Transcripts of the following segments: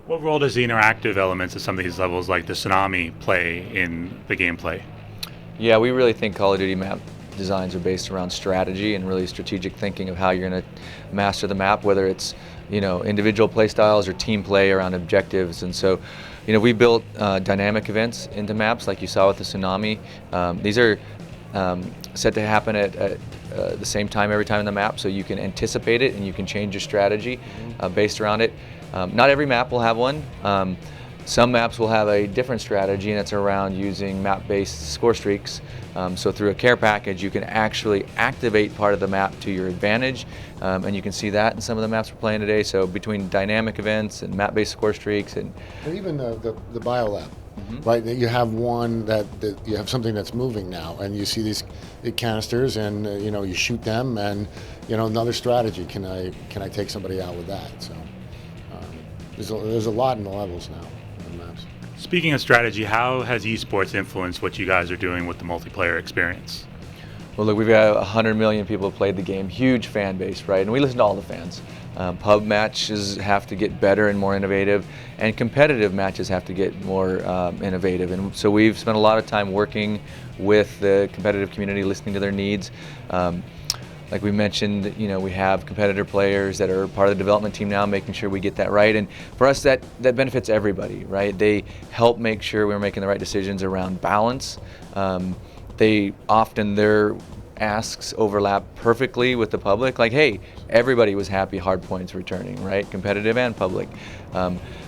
What role does the interactive elements of some of these levels, like the tsunami, play in the gameplay? Yeah, we really think Call of Duty map designs are based around strategy and really strategic thinking of how you're going to master the map, whether it's individual play styles or team play around objectives. And so, we built dynamic events into maps, like you saw with the tsunami. These are set to happen at the same time every time in the map, so you can anticipate it and you can change your strategy based around it. Not every map will have one. Some maps will have a different strategy, and it's around using map-based score streaks. So through a care package, you can actually activate part of the map to your advantage, and you can see that in some of the maps we're playing today. So between dynamic events and map-based score streaks, and even the biolab, right? You have one that you have something that's moving now, and you see these canisters, and you shoot them, and another strategy. Can I take somebody out with that? So there's a lot in the levels now. Maps. Speaking of strategy, how has esports influenced what you guys are doing with the multiplayer experience? Well, look, we've got 100 million people who played the game, huge fan base, right? And we listen to all the fans. Pub matches have to get better and more innovative, and competitive matches have to get more innovative. And so we've spent a lot of time working with the competitive community, listening to their needs. Like we mentioned, we have competitor players that are part of the development team now, making sure we get that right. And for us, that benefits everybody, right? They help make sure we're making the right decisions around balance. Their asks overlap perfectly with the public. Like, hey, everybody was happy Hardpoint's returning, right? Competitive and public.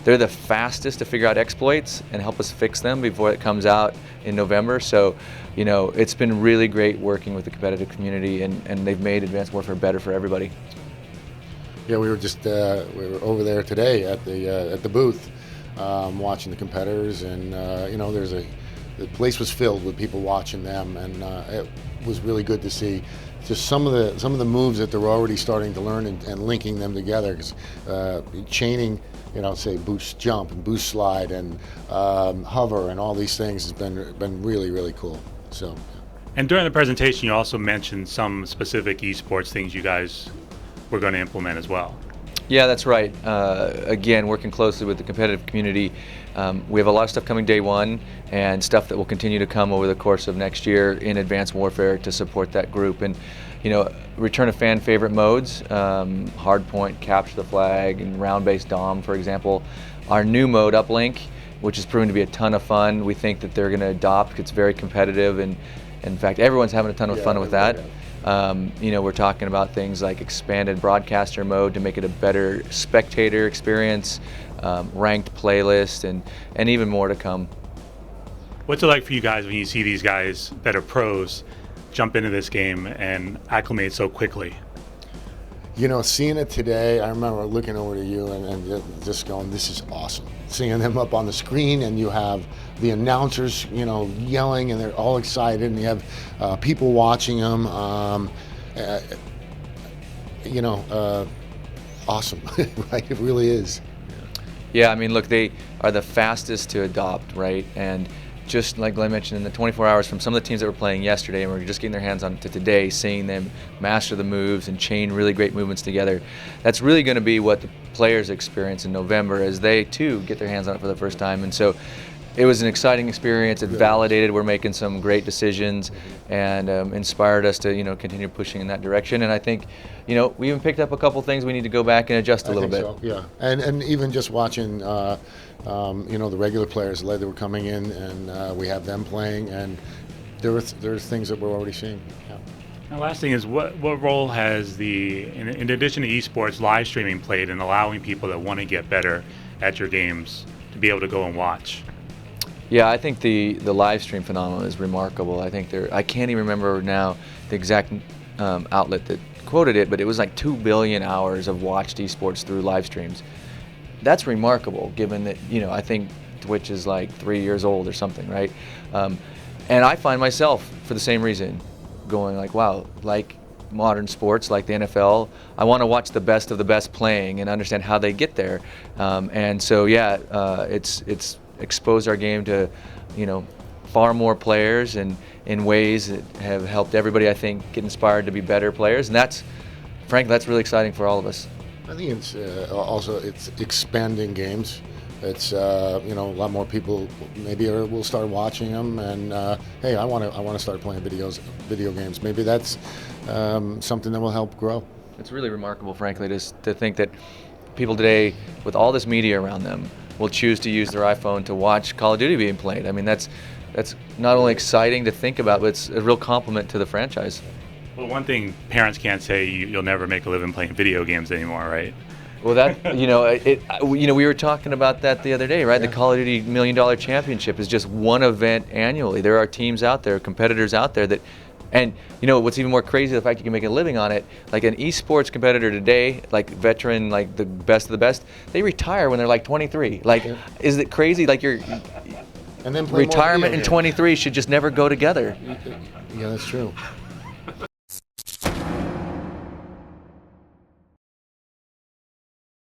They're the fastest to figure out exploits and help us fix them before it comes out in November. So, it's been really great working with the competitive community, and they've made Advanced Warfare better for everybody. Yeah, we were over there today at the booth, watching the competitors, and the place was filled with people watching them, and it was really good to see just some of the moves that they're already starting to learn and linking them together. Because chaining, say boost jump and boost slide and hover and all these things has been really, really cool. So. And during the presentation, you also mentioned some specific esports things you guys were going to implement as well. Yeah, that's right. Again, working closely with the competitive community. We have a lot of stuff coming day one, and stuff that will continue to come over the course of next year in Advanced Warfare to support that group. And return of fan favorite modes, Hardpoint, Capture the Flag, and round-based Dom, for example. Our new mode, Uplink, which has proven to be a ton of fun. We think that they're going to adopt. It's very competitive, and in fact, everyone's having a ton of fun with that. We're talking about things like expanded broadcaster mode to make it a better spectator experience, ranked playlist, and even more to come. What's it like for you guys when you see these guys that are pros jump into this game and acclimate so quickly? Seeing it today, I remember looking over to you and just going, this is awesome. Seeing them up on the screen, and you have the announcers, yelling, and they're all excited, and you have people watching them. Awesome, right? It really is. Yeah, I mean, look, they are the fastest to adopt, right? And just like Glen mentioned, in the 24 hours from some of the teams that were playing yesterday, and we're just getting their hands on to today, seeing them master the moves and chain really great movements together, that's really going to be what the players experience in November as they, too, get their hands on it for the first time. And so it was an exciting experience. It validated we're making some great decisions, and inspired us to continue pushing in that direction. And I think we even picked up a couple things we need to go back and adjust a little bit. So, yeah, and even just watching the regular players that were coming in, and we have them playing, and there's things that we're already seeing. Yeah. And last thing is, what role has in addition to esports, live streaming played in allowing people that want to get better at your games to be able to go and watch? Yeah, I think the live stream phenomenon is remarkable. I think I can't even remember now the exact outlet that quoted it, but it was like 2 billion hours of watched esports through live streams. That's remarkable, given that I think Twitch is like 3 years old or something, right? And I find myself, for the same reason, going like, wow, like modern sports, like the NFL, I want to watch the best of the best playing and understand how they get there. And so, yeah, it's exposed our game to, far more players and in ways that have helped everybody, I think, get inspired to be better players. And that's really exciting for all of us. I think it's also it's expanding games. It's you know, a lot more people maybe will start watching them, and hey, I want to start playing video games. Maybe that's something that will help grow. It's really remarkable, frankly, to think that people today, with all this media around them, will choose to use their iPhone to watch Call of Duty being played. I mean, that's not only exciting to think about, but it's a real compliment to the franchise. Well, one thing parents can't say, you'll never make a living playing video games anymore, right? Well, that we were talking about that the other day, right? Yeah. The Call of Duty $1 Million Championship is just one event annually. There are teams out there, competitors out there that, and what's even more crazy, the fact you can make a living on it. Like an esports competitor today, like veteran, like the best of the best, they retire when they're like 23. Like, is it crazy? Like and then play more retirement video and 23 should just never go together. Yeah, that's true.